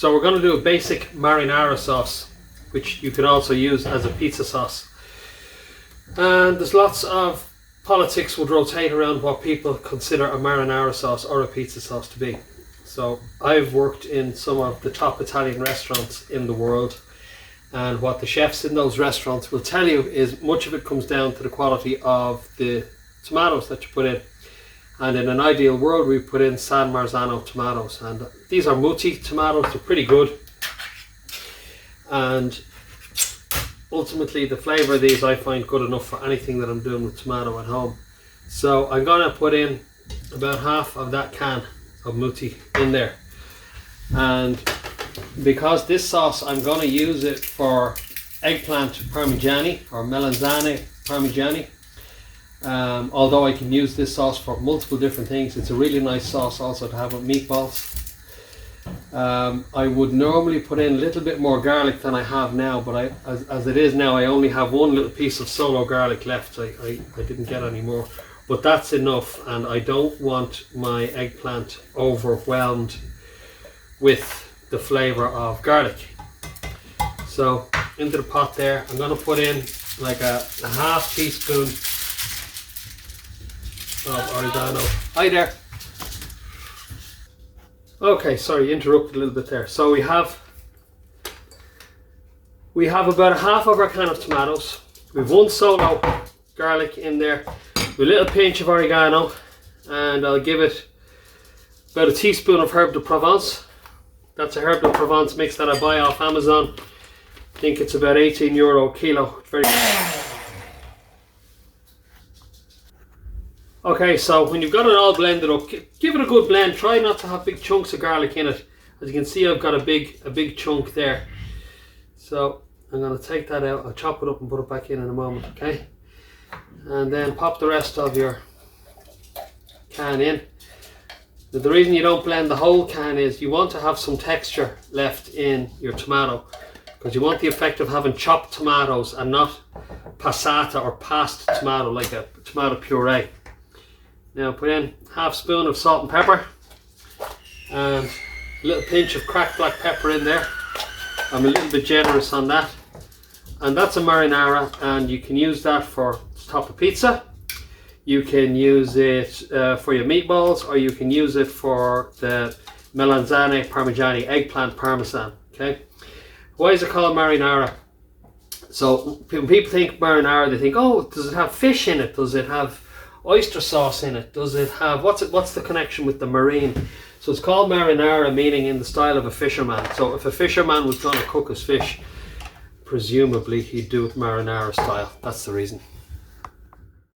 So we're going to do a basic marinara sauce, which you can also use as a pizza sauce. And there's lots of politics would rotate around what people consider a marinara sauce or a pizza sauce to be. So I've worked in some of the top Italian restaurants in the world, and what the chefs in those restaurants will tell you is much of it comes down to the quality of the tomatoes that you put in. And in an ideal world, we put in San Marzano tomatoes, and these are muti tomatoes. They're pretty good, and ultimately the flavour of these I find good enough for anything that I'm doing with tomato at home. So I'm going to put in about half of that can of muti in there, and because this sauce I'm going to use it for eggplant parmigiani or melanzane parmigiani. Although I can use this sauce for multiple different things, it's a really nice sauce also to have with meatballs. I would normally put in a little bit more garlic than I have now, but as it is now, I only have one little piece of solo garlic left. I didn't get any more, but that's enough, and I don't want my eggplant overwhelmed with the flavour of garlic. So into the pot there, I'm going to put in like a half teaspoon of oregano. Hi there. Okay, sorry, interrupted a little bit there. So we have about half of our can of tomatoes. We've one solo garlic in there, with a little pinch of oregano, and I'll give it about a teaspoon of herb de Provence. That's a herb de Provence mix that I buy off Amazon. I think it's about €18 a kilo. It's very Okay, so when you've got it all blended up, give it a good blend. Try not to have big chunks of garlic in it. As you can see, I've got a big chunk there. So I'm going to take that out. I'll chop it up and put it back in a moment, okay? And then pop the rest of your can in. The reason you don't blend the whole can is you want to have some texture left in your tomato, because you want the effect of having chopped tomatoes and not passata or passed tomato, like a tomato puree. Now put in half spoon of salt and pepper, and a little pinch of cracked black pepper in there. I'm a little bit generous on that. And that's a marinara, and you can use that for top of pizza. You can use it for your meatballs, or you can use it for the melanzane parmigiani, eggplant parmesan. Okay, why is it called marinara? So when people think marinara, they think, oh, does it have fish in it? Does it have oyster sauce in it? Does it have, what's the connection with the marine? So it's called marinara, meaning in the style of a fisherman. So if a fisherman was going to cook his fish, presumably he'd do it marinara style. That's the reason.